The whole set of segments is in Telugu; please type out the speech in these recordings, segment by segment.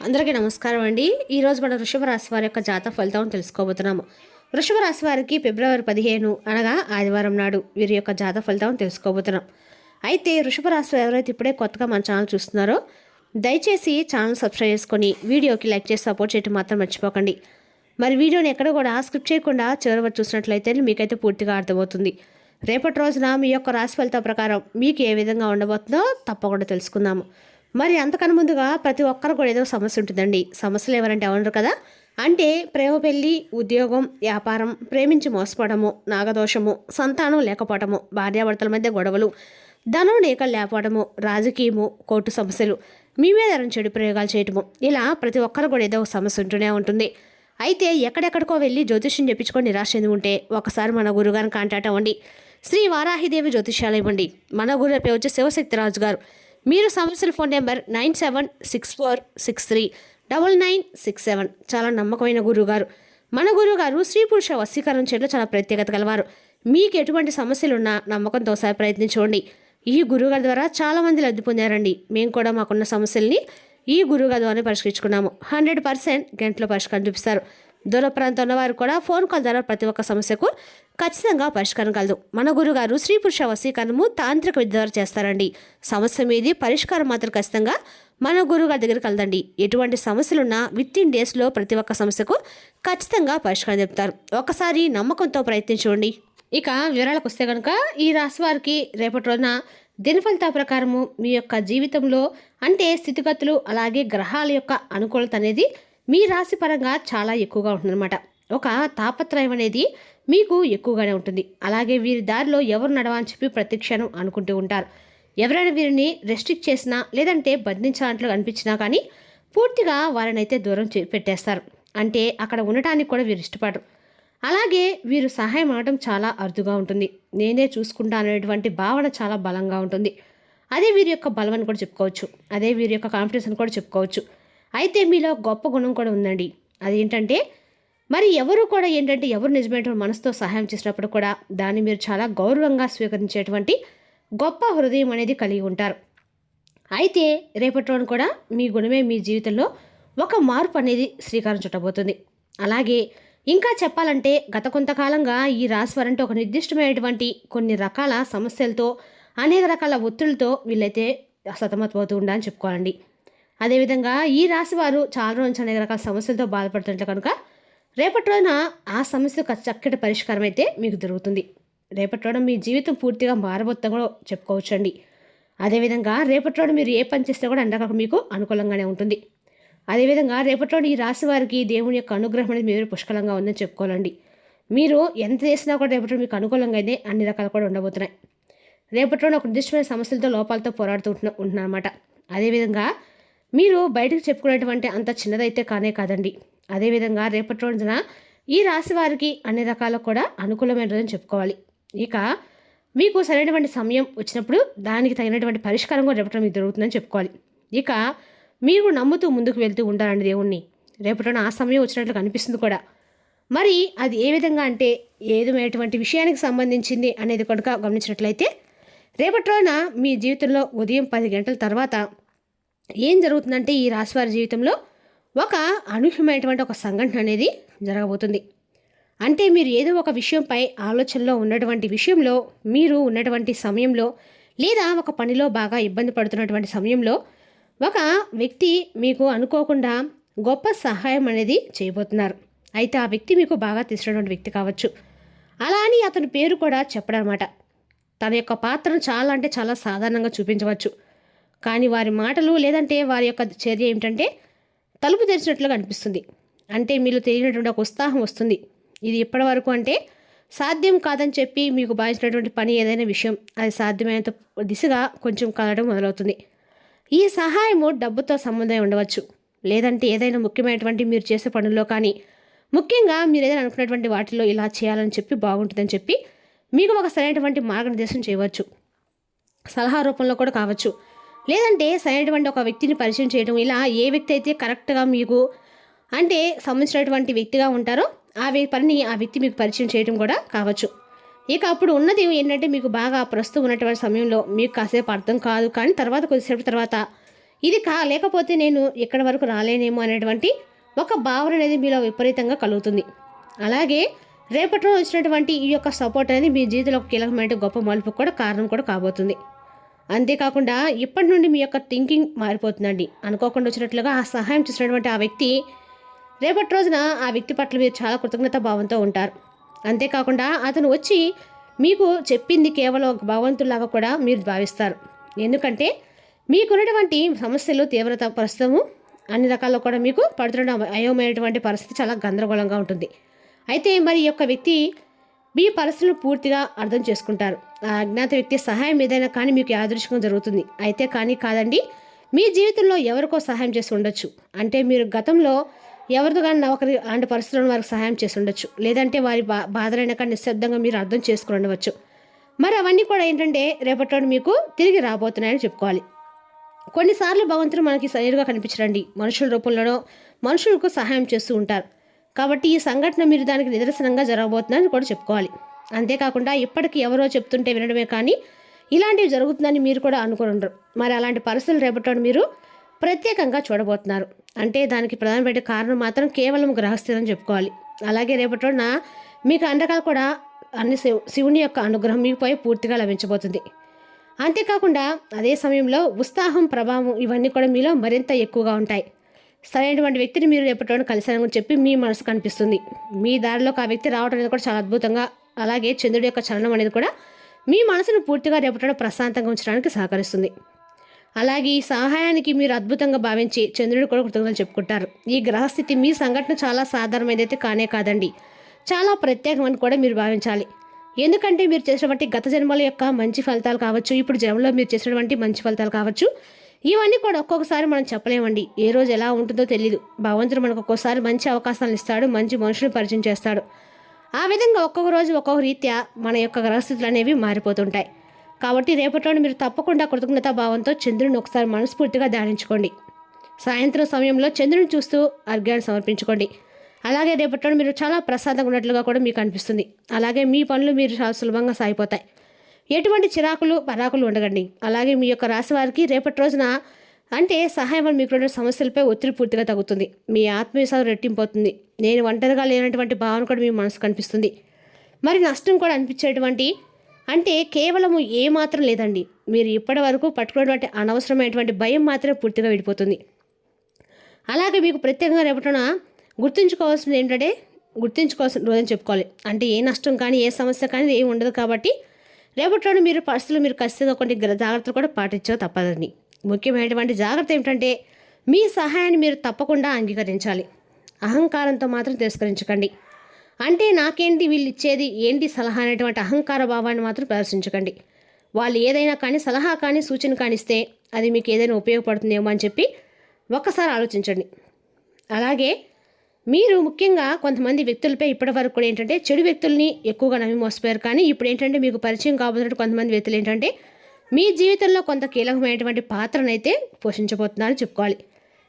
అందరికీ నమస్కారం అండి. ఈరోజు మన వృషభ రాశి వారి యొక్క జాతక ఫలితం తెలుసుకోబోతున్నాము. వృషభ రాశి వారికి ఫిబ్రవరి 15 అనగా ఆదివారం నాడు వీరి యొక్క జాతక ఫలితం తెలుసుకోబోతున్నాం. అయితే వృషభ రాశి ఎవరైతే ఇప్పుడే కొత్తగా మన ఛానల్ చూస్తున్నారో దయచేసి ఛానల్ సబ్స్క్రైబ్ చేసుకొని వీడియోకి లైక్ చేసి సపోర్ట్ చేయడం మాత్రం మర్చిపోకండి. మరి వీడియోని ఎక్కడ కూడా స్కిప్ చేయకుండా చివరి వరకు చూసినట్లయితే మీకైతే పూర్తిగా అర్థమవుతుంది. రేపటి రోజున మీ యొక్క రాశి ఫలితం ప్రకారం మీకు ఏ విధంగా ఉండబోతుందో తప్పకుండా తెలుసుకుందాము. మరి అంతకన్నా ముందుగా ప్రతి ఒక్కరు కూడా ఏదో సమస్య ఉంటుందండి. సమస్యలు ఎవరంటే ఎవరు కదా, అంటే ప్రేమ, పెళ్ళి, ఉద్యోగం, వ్యాపారం, ప్రేమించి మోసపోవడము, నాగదోషము, సంతానం లేకపోవడము, భార్యాభర్తల మధ్య గొడవలు, ధనం లేకపోవడము, రాజకీయము, కోర్టు సమస్యలు, మీ మీద చెడు ప్రయోగాలు చేయటము, ఇలా ప్రతి ఒక్కరు కూడా ఏదో సమస్య ఉంటూనే ఉంటుంది. అయితే ఎక్కడెక్కడికో వెళ్ళి జ్యోతిష్యం చెప్పించుకొని నిరాశ చెంది ఉంటే ఒకసారి మన గురుగారిని కాంటాక్ట్ అవ్వండి. శ్రీ వారాహిదేవి జ్యోతిష్యాలయం అండి. మన గురు పేరు వచ్చి శివశక్తిరాజు గారు. మీరు సమస్యల ఫోన్ నెంబర్ 9764639967. చాలా నమ్మకమైన గురువుగారు. మన గురువుగారు స్త్రీ పురుష వశీకరణ చేయడంలో చాలా ప్రత్యేకత కలవారు. మీకు ఎటువంటి సమస్యలున్నా నమ్మకంతో ఒకసారి ప్రయత్నించుకోండి. ఈ గురువుగారి ద్వారా చాలామంది లబ్ధి పొందారండి. మేము కూడా మాకున్న సమస్యల్ని ఈ గురువుగారి ద్వారా పరిష్కరించుకున్నాము. 100% గంటలో పరిష్కారం చూపిస్తారు. దూర ప్రాంతం ఉన్నవారు కూడా ఫోన్ కాల్ ద్వారా ప్రతి ఒక్క సమస్యకు ఖచ్చితంగా పరిష్కారం కలదు. మన గురుగారు స్త్రీ పురుష వశీకరణము తాంత్రిక విద్య ద్వారా చేస్తారండి. సమస్య మీది పరిష్కారం మాత్రం ఖచ్చితంగా మన గురుగారి దగ్గర కలదండి. ఎటువంటి సమస్యలున్నా విత్-ఇన్ డేస్లో ప్రతి ఒక్క సమస్యకు ఖచ్చితంగా పరిష్కారం చెప్తారు. ఒకసారి నమ్మకంతో ప్రయత్నించండి. ఇక వివరాలకు వస్తే కనుక ఈ రాశి వారికి రేపటి రోజున దినఫలిత ప్రకారము మీ యొక్క జీవితంలో అంటే స్థితిగతులు అలాగే గ్రహాల యొక్క అనుకూలత అనేది మీ రాశి పరంగా చాలా ఎక్కువగా ఉంటుందన్నమాట. ఒక తాపత్రయం అనేది మీకు ఎక్కువగానే ఉంటుంది. అలాగే వీరి దారిలో ఎవరు నడవని చెప్పి ప్రతి క్షణం అనుకుంటూ ఉంటారు. ఎవరైనా వీరిని రెస్ట్రిక్ట్ చేసినా లేదంటే బంధించాలంటూ అనిపించినా కానీ పూర్తిగా వారిని అయితే దూరం పెట్టేస్తారు. అంటే అక్కడ ఉండటానికి కూడా వీరు ఇష్టపడరు. అలాగే వీరు సహాయం అవ్వడం చాలా అరుదుగా ఉంటుంది. నేనే చూసుకుంటా అనేటువంటి భావన చాలా బలంగా ఉంటుంది. అదే వీరి యొక్క బలం అని కూడా చెప్పుకోవచ్చు. అదే వీరి యొక్క కాన్ఫిడెన్స్ అని కూడా చెప్పుకోవచ్చు. అయితే మీలో గొప్ప గుణం కూడా ఉందండి. అదేంటంటే మరి ఎవరు కూడా ఏంటంటే ఎవరు నిజమైనటువంటి మనసుతో సహాయం చేసినప్పుడు కూడా దాన్ని మీరు చాలా గౌరవంగా స్వీకరించేటువంటి గొప్ప హృదయం అనేది కలిగి ఉంటారు. అయితే రేపటి రోజున కూడా మీ గుణమే మీ జీవితంలో ఒక మార్పు అనేది శ్రీకారం చుట్టబోతుంది. అలాగే ఇంకా చెప్పాలంటే గత కొంతకాలంగా ఈ రాశి వారంటే ఒక నిర్దిష్టమైనటువంటి కొన్ని రకాల సమస్యలతో అనేక రకాల ఒత్తిళ్లతో వీళ్ళైతే సతమతమవుతూ ఉండాలని చెప్పుకోవాలండి. అదేవిధంగా ఈ రాశి వారు చాలా రోజు అనేక రకాల సమస్యలతో బాధపడుతుంటే కనుక రేపటి రోజున ఆ సమస్యకు చక్కటి పరిష్కారం అయితే మీకు దొరుకుతుంది. రేపటి రోజున మీ జీవితం పూర్తిగా మారబోతుందని కూడా చెప్పుకోవచ్చండి. అదేవిధంగా రేపటి రోజున మీరు ఏ పని చేస్తే కూడా అందరికీ మీకు అనుకూలంగానే ఉంటుంది. అదేవిధంగా రేపటి రోజున ఈ రాశి వారికి దేవుని యొక్క అనుగ్రహం అనేది మీరు పుష్కలంగా ఉందని చెప్పుకోవాలండి. మీరు ఎంత చేసినా కూడా రేపటి రోజు మీకు అనుకూలంగా అయితే అన్ని రకాలు కూడా ఉండబోతున్నాయి. రేపటి రోజున ఒక నిర్దిష్టమైన సమస్యలతో లోపాలతో పోరాడుతూ ఉంటున్నారన్నమాట. అదేవిధంగా మీరు బయటకు చెప్పుకునేటువంటి అంత చిన్నదైతే కానే కాదండి. అదేవిధంగా రేపటి రోజున ఈ రాశి వారికి అన్ని రకాల కూడా అనుకూలమైన రోజుని చెప్పుకోవాలి. ఇక మీకు సరైనటువంటి సమయం వచ్చినప్పుడు దానికి తగినటువంటి పరిష్కారం కూడా రేపటి మీకు దొరుకుతుందని చెప్పుకోవాలి. ఇక మీరు నమ్ముతూ ముందుకు వెళ్తూ ఉంటారండి దేవుణ్ణి. రేపటి రోజున ఆ సమయం వచ్చినట్లు కనిపిస్తుంది కూడా. మరి అది ఏ విధంగా అంటే ఏదైనటువంటి విషయానికి సంబంధించింది అనేది కనుక గమనించినట్లయితే రేపటి రోజున మీ జీవితంలో ఉదయం 10 గంటల తర్వాత ఏం జరుగుతుందంటే ఈ రాశివారి జీవితంలో ఒక అనూహ్యమైనటువంటి ఒక సంఘటన అనేది జరగబోతుంది. అంటే మీరు ఏదో ఒక విషయంపై ఆలోచనలో ఉన్నటువంటి విషయంలో మీరు ఉన్నటువంటి సమయంలో లేదా ఒక పనిలో బాగా ఇబ్బంది పడుతున్నటువంటి సమయంలో ఒక వ్యక్తి మీకు అనుకోకుండా గొప్ప సహాయం అనేది చేయబోతున్నారు. అయితే ఆ వ్యక్తి మీకు బాగా తెలిసినటువంటి వ్యక్తి కావచ్చు. అలా అని అతని పేరు కూడా చెప్పడనమాట. తన యొక్క పాత్రను చాలా అంటే చాలా సాధారణంగా చూపించవచ్చు. కానీ వారి మాటలు లేదంటే వారి యొక్క చర్య ఏమిటంటే తలుపు తెరిచినట్లుగా అనిపిస్తుంది. అంటే మీరు తెలియనటువంటి ఒక ఉత్సాహం వస్తుంది. ఇది ఇప్పటి వరకు అంటే సాధ్యం కాదని చెప్పి మీకు భావించినటువంటి పని ఏదైనా విషయం అది సాధ్యమైనంత దిశగా కొంచెం కలగడం మొదలవుతుంది. ఈ సహాయము డబ్బుతో సంబంధం ఉండవచ్చు. లేదంటే ఏదైనా ముఖ్యమైనటువంటి మీరు చేసే పనుల్లో కానీ ముఖ్యంగా మీరు ఏదైనా అనుకున్నటువంటి వాటిలో ఇలా చేయాలని చెప్పి బాగుంటుందని చెప్పి మీకు ఒక సరైనటువంటి మార్గనిర్దేశం చేయవచ్చు. సలహా రూపంలో కూడా కావచ్చు. లేదంటే సరైనటువంటి ఒక వ్యక్తిని పరిచయం చేయడం, ఇలా ఏ వ్యక్తి అయితే కరెక్ట్గా మీకు అంటే సంబంధించినటువంటి వ్యక్తిగా ఉంటారో ఆ పనిని ఆ వ్యక్తి మీకు పరిచయం చేయడం కూడా కావచ్చు. ఇక అప్పుడు ఉన్నది ఏంటంటే మీకు బాగా ప్రస్తుతం ఉన్నటువంటి సమయంలో మీకు కాసేపు అర్థం కాదు, కానీ తర్వాత కొద్దిసేపు తర్వాత ఇది లేకపోతే నేను ఇక్కడి వరకు రాలేనేమో అనేటువంటి ఒక భావన అనేది మీలో విపరీతంగా కలుగుతుంది. అలాగే రేపటిలో వచ్చినటువంటి ఈ యొక్క సపోర్ట్ అనేది మీ జీవితంలో ఒక కీలకమైన గొప్ప మలుపు కూడా కారణం కూడా కాబోతుంది. అంతేకాకుండా ఇప్పటి నుండి మీ యొక్క థింకింగ్ మారిపోతుందండి. అనుకోకుండా వచ్చినట్లుగా ఆ సహాయం చేసినటువంటి ఆ వ్యక్తి రేపటి రోజున ఆ వ్యక్తి పట్ల మీరు చాలా కృతజ్ఞత భావంతో ఉంటారు. అంతేకాకుండా అతను వచ్చి మీకు చెప్పింది కేవలం ఒక భగవంతులాగా కూడా మీరు భావిస్తారు. ఎందుకంటే మీకున్నటువంటి సమస్యలు తీవ్రత ప్రస్తుతము అన్ని రకాల్లో కూడా మీకు పడుతున్న అయోమయమైనటువంటి పరిస్థితి చాలా గందరగోళంగా ఉంటుంది. అయితే మరి ఈ యొక్క వ్యక్తి మీ పరిస్థితులను పూర్తిగా అర్థం చేసుకుంటారు. ఆ అజ్ఞాత వ్యక్తి సహాయం ఏదైనా కానీ మీకు యాదృచ్ఛికంగా జరుగుతుంది. అయితే కానీ కాదండి, మీ జీవితంలో ఎవరికో సహాయం చేసి ఉండొచ్చు. అంటే మీరు గతంలో ఎవరితో కానీ ఒకరి అలాంటి పరిస్థితులను వారికి సహాయం చేసి ఉండొచ్చు. లేదంటే వారి బాధలైన కానీ నిశ్శబ్దంగా మీరు అర్థం చేసుకుని ఉండవచ్చు. మరి అవన్నీ కూడా ఏంటంటే రేపటి మీకు తిరిగి రాబోతున్నాయని చెప్పుకోవాలి. కొన్నిసార్లు భగవంతుడు మనకి నేరుగా కనిపించరండి, మనుషుల రూపంలోనో మనుషులకు సహాయం చేస్తూ ఉంటారు. కాబట్టి ఈ సంఘటన మీరు దానికి నిదర్శనంగా జరగబోతుందని కూడా చెప్పుకోవాలి. అంతేకాకుండా ఇప్పటికీ ఎవరో చెప్తుంటే వినడమే కానీ ఇలాంటివి జరుగుతుందని మీరు కూడా అనుకుని ఉండరు. మరి అలాంటి పరిస్థితులు రేపటి మీరు ప్రత్యేకంగా చూడబోతున్నారు. అంటే దానికి ప్రధానమైన కారణం మాత్రం కేవలం గ్రహస్థితి అని చెప్పుకోవాలి. అలాగే రేపటి మీకు అండగా కూడా అన్ని శివుని యొక్క అనుగ్రహం మీపై పూర్తిగా లభించబోతుంది. అంతేకాకుండా అదే సమయంలో ఉత్సాహం, ప్రభావం ఇవన్నీ కూడా మీలో మరింత ఎక్కువగా ఉంటాయి. సరైనటువంటి వ్యక్తిని మీరు రేపటి కలిసారని చెప్పి మీ మనసు కనిపిస్తుంది. మీ దారిలోకి ఆ వ్యక్తి రావడం అనేది కూడా చాలా అద్భుతంగా, అలాగే చంద్రుడి యొక్క చలనం అనేది కూడా మీ మనసును పూర్తిగా రేపటి ప్రశాంతంగా ఉంచడానికి సహకరిస్తుంది. అలాగే ఈ సహాయానికి మీరు అద్భుతంగా భావించి చంద్రుడు కూడా కృతజ్ఞతలు చెప్పుకుంటారు. ఈ గ్రహస్థితి మీ సంఘటన చాలా సాధారణమైనదైతే కానే కాదండి, చాలా ప్రత్యేకమని కూడా మీరు భావించాలి. ఎందుకంటే మీరు చేసినటువంటి గత జన్మల యొక్క మంచి ఫలితాలు కావచ్చు, ఇప్పుడు జన్మలో మీరు చేసినటువంటి మంచి ఫలితాలు కావచ్చు, ఇవన్నీ కూడా ఒక్కొక్కసారి మనం చెప్పలేమండి. ఏ రోజు ఎలా ఉంటుందో తెలియదు. భగవంతుడు మనకు ఒక్కోసారి మంచి అవకాశాలు ఇస్తాడు, మంచి మనుషులు పరిచయం చేస్తాడు. ఆ విధంగా ఒక్కొక్క రోజు ఒక్కొక్క రీత్యా మన యొక్క గ్రహస్థితులు అనేవి మారిపోతుంటాయి. కాబట్టి రేపటి మీరు తప్పకుండా కృతజ్ఞతా భావంతో చంద్రుని ఒకసారి మనస్ఫూర్తిగా ధ్యానించుకోండి. సాయంత్రం సమయంలో చంద్రుని చూస్తూ అర్ఘ్యాన్ని సమర్పించుకోండి. అలాగే రేపటి మీరు చాలా ప్రశాంతంగా ఉన్నట్లుగా కూడా మీకు అనిపిస్తుంది. అలాగే మీ పనులు మీరు చాలా సులభంగా సాగిపోతాయి. ఎటువంటి చిరాకులు పరాకులు ఉండకండి. అలాగే మీ యొక్క రాశి వారికి రేపటి రోజున అంటే సహాయం వల్ల మీకు సమస్యలపై ఒత్తిడి పూర్తిగా తగ్గుతుంది. మీ ఆత్మవిశ్వాసం రెట్టింపోతుంది. నేను ఒంటరిగా లేనటువంటి భావన కూడా మీ మనసు కనిపిస్తుంది. మరి నష్టం కూడా అనిపించేటువంటి అంటే కేవలము ఏమాత్రం లేదండి. మీరు ఇప్పటి వరకు పట్టుకున్నటువంటి అనవసరమైనటువంటి భయం మాత్రమే పూర్తిగా విడిపోతుంది. అలాగే మీకు ప్రత్యేకంగా రేపటిన గుర్తుంచుకోవాల్సింది ఏంటంటే గుర్తుంచుకోవాల్సిన రోజని చెప్పుకోవాలి. అంటే ఏ నష్టం కానీ ఏ సమస్య కానీ ఏమి ఉండదు. కాబట్టి రేపటిలో మీరు పరిస్థితులు మీరు ఖచ్చితంగా కొన్ని జాగ్రత్తలు కూడా పాటించక తప్పదండి. ముఖ్యమైనటువంటి జాగ్రత్త ఏమిటంటే మీ సహాయాన్ని మీరు తప్పకుండా అంగీకరించాలి. అహంకారంతో మాత్రం తిరస్కరించకండి. అంటే నాకేంటి వీళ్ళు ఇచ్చేది ఏంటి సలహా అనేటువంటి అహంకార భావాన్ని మాత్రం ప్రదర్శించకండి. వాళ్ళు ఏదైనా కానీ సలహా కానీ సూచన కానిస్తే అది మీకు ఏదైనా ఉపయోగపడుతుందేమో అని చెప్పి ఒక్కసారి ఆలోచించండి. అలాగే మీరు ముఖ్యంగా కొంతమంది వ్యక్తులపై ఇప్పటి వరకు కూడా ఏంటంటే చెడు వ్యక్తుల్ని ఎక్కువగా నమ్మి మోసపోయారు. కానీ ఇప్పుడు ఏంటంటే మీకు పరిచయం కాబోతున్నట్టు కొంతమంది వ్యక్తులు ఏంటంటే మీ జీవితంలో కొంత కీలకమైనటువంటి పాత్రనైతే పోషించబోతున్నారని చెప్పుకోవాలి.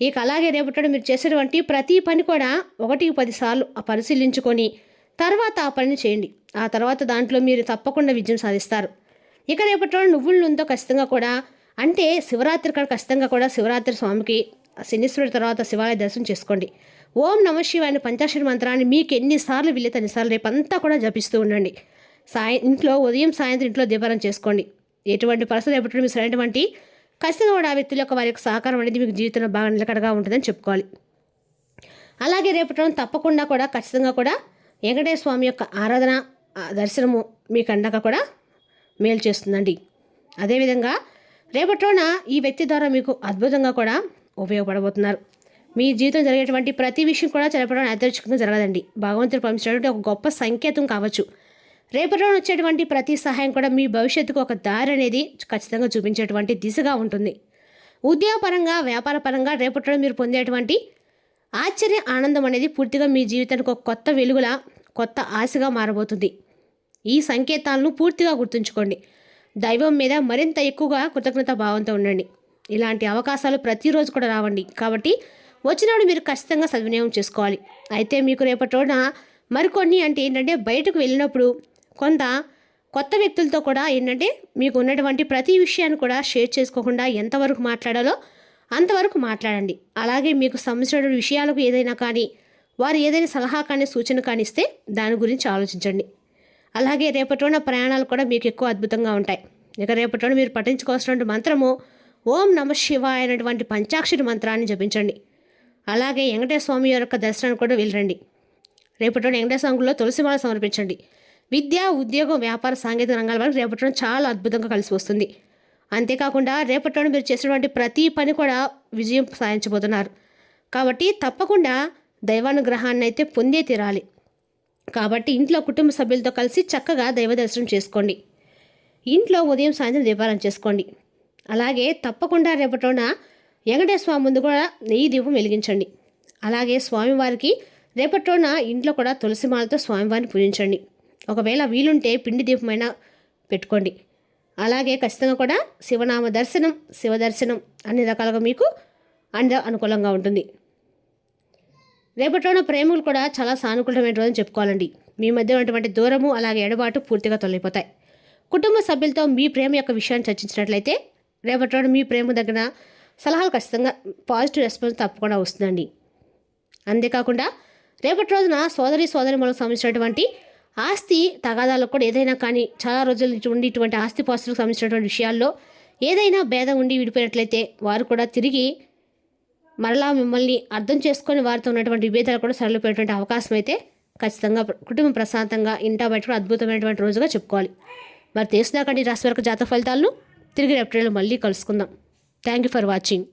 ఇక అలాగే రేపటి మీరు చేసేటువంటి ప్రతి పని కూడా 1-10 సార్లు పరిశీలించుకొని తర్వాత ఆ పనిని చేయండి. ఆ తర్వాత దాంట్లో మీరు తప్పకుండా విజయం సాధిస్తారు. ఇక రేపటి నువ్వుల నూనెతో ఖచ్చితంగా కూడా అంటే శివరాత్రి కాడ ఖచ్చితంగా కూడా శివరాత్రి స్వామికి శనీశ్వరుడి తర్వాత శివాలయ దర్శనం చేసుకోండి. ఓం నమ శివాయ పంచాక్షరి మంత్రాన్ని మీకు ఎన్నిసార్లు వీలైతే అన్నిసార్లు రేపంతా కూడా జపిస్తూ ఉండండి. ఇంట్లో ఉదయం సాయంత్రం ఇంట్లో దీపారాధన చేసుకోండి. ఎటువంటి పరిస్థితులు రేపటి మీరు సరైనటువంటి ఖచ్చితంగా కూడా ఆ వ్యక్తుల యొక్క వారి యొక్క సహకారం అనేది మీకు జీవితంలో బాగా నిలకడగా ఉంటుందని చెప్పుకోవాలి. అలాగే రేపటి తప్పకుండా కూడా ఖచ్చితంగా కూడా వెంకటేశ్వర స్వామి యొక్క ఆరాధన దర్శనము మీకు అండగా కూడా మేలు చేస్తుందండి. అదేవిధంగా రేపటి ఈ వ్యక్తి ద్వారా మీకు అద్భుతంగా కూడా ఉపయోగపడబోతున్నారు. మీ జీవితం జరిగేటువంటి ప్రతి విషయం కూడా రేపటి యాదృచ్ఛికంగా జరగదండి. భగవంతుడు పంపించినటువంటి ఒక గొప్ప సంకేతం కావచ్చు. రేపటి వచ్చేటువంటి ప్రతి సహాయం కూడా మీ భవిష్యత్తుకు ఒక దారి అనేది ఖచ్చితంగా చూపించేటువంటి దిశగా ఉంటుంది. ఉద్యోగపరంగా వ్యాపారపరంగా రేపటి మీరు పొందేటువంటి ఆశ్చర్య ఆనందం అనేది పూర్తిగా మీ జీవితానికి ఒక కొత్త వెలుగులా కొత్త ఆశగా మారబోతుంది. ఈ సంకేతాలను పూర్తిగా గుర్తుంచుకోండి. దైవం మీద మరింత ఎక్కువగా కృతజ్ఞత భావంతో ఉండండి. ఇలాంటి అవకాశాలు ప్రతిరోజు కూడా రావండి. కాబట్టి వచ్చినప్పుడు మీరు ఖచ్చితంగా సద్వినియోగం చేసుకోవాలి. అయితే మీకు రేపటి రోజున మరికొన్ని అంటే ఏంటంటే బయటకు వెళ్ళినప్పుడు కొంత కొత్త వ్యక్తులతో కూడా ఏంటంటే మీకు ఉన్నటువంటి ప్రతి విషయాన్ని కూడా షేర్ చేసుకోకుండా ఎంతవరకు మాట్లాడాలో అంతవరకు మాట్లాడండి. అలాగే మీకు సంబంధించిన విషయాలకు ఏదైనా కానీ వారు ఏదైనా సలహా కానీ సూచన కానీ ఇస్తే దాని గురించి ఆలోచించండి. అలాగే రేపటి రోజున ప్రయాణాలు కూడా మీకు ఎక్కువ అద్భుతంగా ఉంటాయి. ఇక రేపటి రోజున మీరు పఠించుకోవాల్సినటువంటి మంత్రము ఓం నమ శివాయ అనేటువంటి పంచాక్షరి మంత్రాన్ని జపించండి. అలాగే వెంకటేశ్వర స్వామి యొక్క దర్శనానికి కూడా వెళ్ళండి. రేపటి రోజున వెంకటేశ్వర స్వామిలో తులసిమాల సమర్పించండి. విద్య, ఉద్యోగం, వ్యాపార, సాంకేతిక రంగాల వరకు రేపటి రోజున చాలా అద్భుతంగా కలిసి వస్తుంది. అంతేకాకుండా రేపటి రోజున మీరు చేసినటువంటి ప్రతి పని కూడా విజయం సాధించబోతున్నారు. కాబట్టి తప్పకుండా దైవానుగ్రహాన్ని అయితే పొందే తీరాలి. కాబట్టి ఇంట్లో కుటుంబ సభ్యులతో కలిసి చక్కగా దైవ దర్శనం చేసుకోండి. ఇంట్లో ఉదయం సాయంత్రం దీపారాధన చేసుకోండి. అలాగే తప్పకుండా రేపటి రోజున వెంకటేశ్వర స్వామి ముందు కూడా నెయ్యి దీపం వెలిగించండి. అలాగే స్వామివారికి రేపటి రోజున ఇంట్లో కూడా తులసిమాలతో స్వామివారిని పూజించండి. ఒకవేళ వీలుంటే పిండి దీపమైనా పెట్టుకోండి. అలాగే ఖచ్చితంగా కూడా శివనామ దర్శనం, శివ దర్శనం అన్ని రకాలుగా మీకు అనుకూలంగా ఉంటుంది. రేపటి రోజున ప్రేమలు కూడా చాలా సానుకూలమైన రోజుని చెప్పుకోవాలండి. మీ మధ్య ఉన్నటువంటి దూరము అలాగే ఎడబాటు పూర్తిగా తొలగిపోతాయి. కుటుంబ సభ్యులతో మీ ప్రేమ యొక్క విషయాన్ని చర్చించినట్లయితే రేపటి రోజున మీ ప్రేమ దగ్గర సలహాలు ఖచ్చితంగా పాజిటివ్ రెస్పాన్స్ తప్పకుండా వస్తుందండి. అంతేకాకుండా రేపటి రోజున సోదరిమణులకు సంబంధించినటువంటి ఆస్తి తగాదాలకు కూడా ఏదైనా కానీ చాలా రోజుల నుంచి ఉండి ఇటువంటి ఆస్తి పాస్తులకు సంబంధించినటువంటి విషయాల్లో ఏదైనా భేదం ఉండి విడిపోయినట్లయితే వారు కూడా తిరిగి మరలా మిమ్మల్ని అర్థం చేసుకొని వారితో ఉన్నటువంటి విభేదాలు కూడా సరళిపోయేటువంటి అవకాశం అయితే ఖచ్చితంగా కుటుంబం ప్రశాంతంగా ఇంటా బయట కూడా అద్భుతమైనటువంటి రోజుగా చెప్పుకోవాలి. మరి తెలిసినాకండి రాశి వరకు జాతక ఫలితాలను తిరిగి రేపటిలో మళ్ళీ కలుసుకుందాం. Thank you for watching.